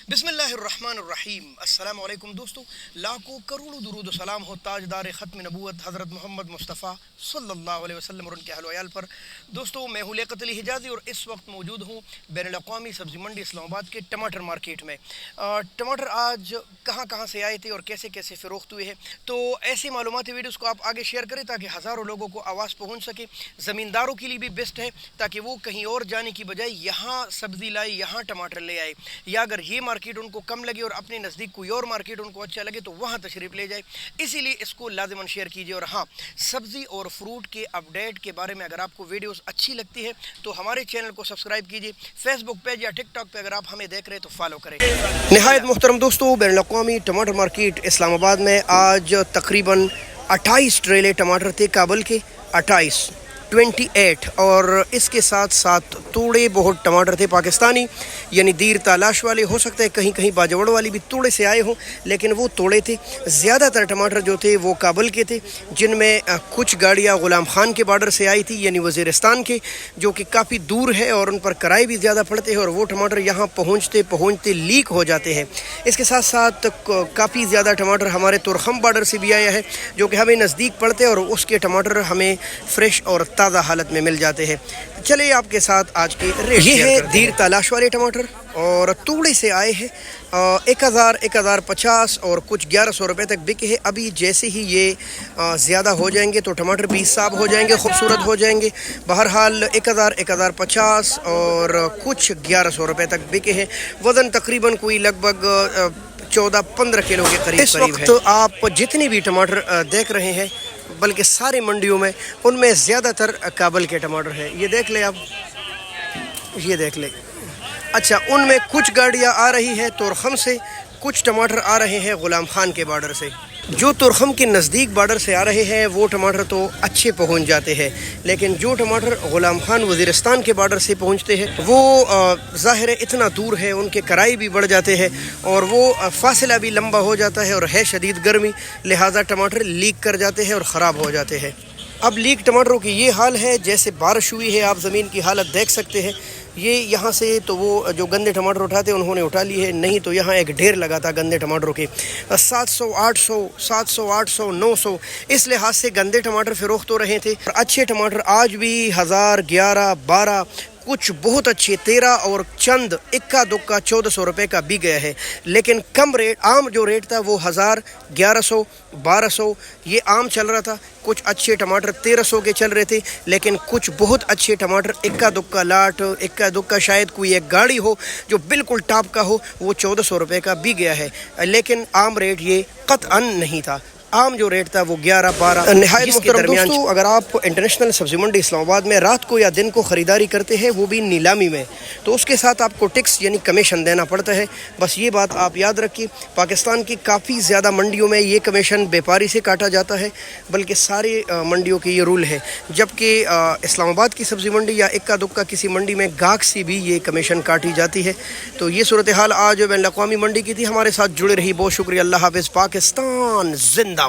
बिस्मिल्लाहिर्रहमानिर्रहीम। अस्सलाम वालेकुम दोस्तों, लाखों करोड़ों दुरूद सलाम हो ताजदार ख़त्म नबूवत हज़रत मोहम्मद मुस्तफ़ा सल्लल्लाहु अलैहि वसल्लम और उनके अहल व अयाल पर। दोस्तों, मैं हूं लियाक़त अली हिजाज़ी और इस वक्त मौजूद हूं बैनुल-अक़वामी सब्ज़ी मंडी इस्लामाबाद के टमाटर मार्केट में। टमाटर आज कहां कहां से आए थे और कैसे कैसे फ़रोख्त हुए हैं, तो ऐसी मालूमाती वीडियोज़ को आप आगे शेयर करें ताकि हज़ारों लोगों को आवाज़ पहुँच सके। ज़मींदारों के लिए भी बेस्ट है ताकि वो कहीं और जाने की बजाय यहाँ सब्ज़ी लाए, यहाँ टमाटर ले आए, या अगर ये मार्केट उनको कम लगे और अपने नज़दीक कोई और मार्केट उनको अच्छा लगे तो वहाँ तशरीफ़ ले जाए। इसीलिए इसको लाज़िमन शेयर कीजिए। और हाँ, सब्ज़ी और फ्रूट के अपडेट के बारे में अगर आपको वीडियोस अच्छी लगती है तो हमारे चैनल को सब्सक्राइब कीजिए। फेसबुक पेज या टिकटॉक पे अगर आप हमें देख रहे हैं तो फॉलो करें। निहायत मुहतरम दोस्तों, बैनुल-अक़वामी टमाटर मार्केट इस्लामाबाद में आज तकरीबन 28 ट्रेले टमाटर थे, काबुल के 28 और इसके साथ साथ तोड़े बहुत टमाटर थे पाकिस्तानी, यानी दीर तालाश वाले। हो सकता है कहीं कहीं बाजवड़ वाली भी तोड़े से आए हों, लेकिन वो तोड़े थे। ज़्यादातर टमाटर जो थे वो काबुल के थे, जिनमें कुछ गाड़ियाँ ग़ुलाम खान के बॉर्डर से आई थी, यानी वज़ीरिस्तान के, जो कि काफ़ी दूर है और उन पर किराए भी ज़्यादा पड़ते हैं और वो टमाटर यहाँ पहुँचते पहुँचते लीक हो जाते हैं। इसके साथ साथ काफ़ी ज़्यादा टमाटर हमारे तुरखम बॉर्डर से भी आया है, जो कि हमें नज़दीक पड़ते हैं और उसके टमाटर हमें फ़्रेश और ताज़ा हालत में मिल जाते हैं। चलिए आपके साथ आज के रेट। ये है दीर तालाश वाले टमाटर और तूड़े से आए हैं। 1000, 1050 और कुछ 1100 रुपये तक बिके हैं। अभी जैसे ही ये ज़्यादा हो जाएंगे तो टमाटर भी साफ हो जाएंगे, खूबसूरत हो जाएंगे। बहरहाल 1000, 1050 और कुछ 1100 रुपये तक बिके हैं। वज़न तकरीबन कोई लगभग 14-15 किलो के करीब है। तो आप जितनी भी टमाटर देख रहे हैं, बल्कि सारी मंडियों में, उनमें ज़्यादातर काबुल के टमाटर हैं। ये देख ले आप, ये देख ले। अच्छा, उनमें कुछ गाड़ियाँ आ रही हैं तुरखम से, कुछ टमाटर आ रहे हैं ग़ुलाम खान के बॉर्डर से। जो तुरखम के नज़दीक बॉर्डर से आ रहे हैं वो टमाटर तो अच्छे पहुंच जाते हैं, लेकिन जो टमाटर ग़ुलाम खान वज़ीरिस्तान के बॉर्डर से पहुंचते हैं वो ज़ाहिर है इतना दूर है, उनके किराए भी बढ़ जाते हैं और वो फासला भी लंबा हो जाता है और है शदीद गर्मी, लिहाजा टमाटर लीक कर जाते हैं और ख़राब हो जाते हैं। अब लीक टमाटरों की ये हाल है, जैसे बारिश हुई है, आप ज़मीन की हालत देख सकते हैं। ये यहाँ से तो वो जो गंदे टमाटर उठाते उन्होंने उठा लिए है, नहीं तो यहाँ एक ढेर लगा था गंदे टमाटरों के। 700, 800, 900 इस लिहाज से गंदे टमाटर फ़रोख्त हो रहे थे। अच्छे टमाटर आज भी 1000, 11, 12, कुछ बहुत अच्छे 13 और चंद इक्का दुक्का 1400 रुपये का भी गया है। लेकिन कम रेट, आम जो रेट था वो 1000, 1100, 1200 ये आम चल रहा था। कुछ अच्छे टमाटर 1300 के चल रहे थे, लेकिन कुछ बहुत अच्छे टमाटर इक्का दुक्का लाट, इक्का दुक्का शायद कोई एक गाड़ी हो जो बिल्कुल टॉप का हो, वो 1400 रुपये का भी गया है। लेकिन आम रेट ये क़तअन नहीं था। आम जो रेट था वो 11, 12 निहायत के दरमियान। दोस्तों, अगर आप इंटरनेशनल सब्ज़ी मंडी इस्लामाबाद में रात को या दिन को ख़रीदारी करते हैं, वो भी नीलामी में, तो उसके साथ आपको टैक्स यानी कमीशन देना पड़ता है। बस ये बात आप याद रखिए। पाकिस्तान की काफ़ी ज़्यादा मंडियों में ये कमीशन व्यापारी से काटा जाता है, बल्कि सारी मंडियों के ये रूल है। जबकि इस्लामाबाद की सब्ज़ी मंडी या इक्का दुक्का किसी मंडी में गाहक से भी ये कमीशन काटी जाती है। तो ये सूरत हाल आज बैनुल-अक़वामी मंडी की थी। हमारे साथ जुड़े रही बहुत शुक्रिया। अल्लाह हाफ़िज़। पाकिस्तान जिंदाबाद।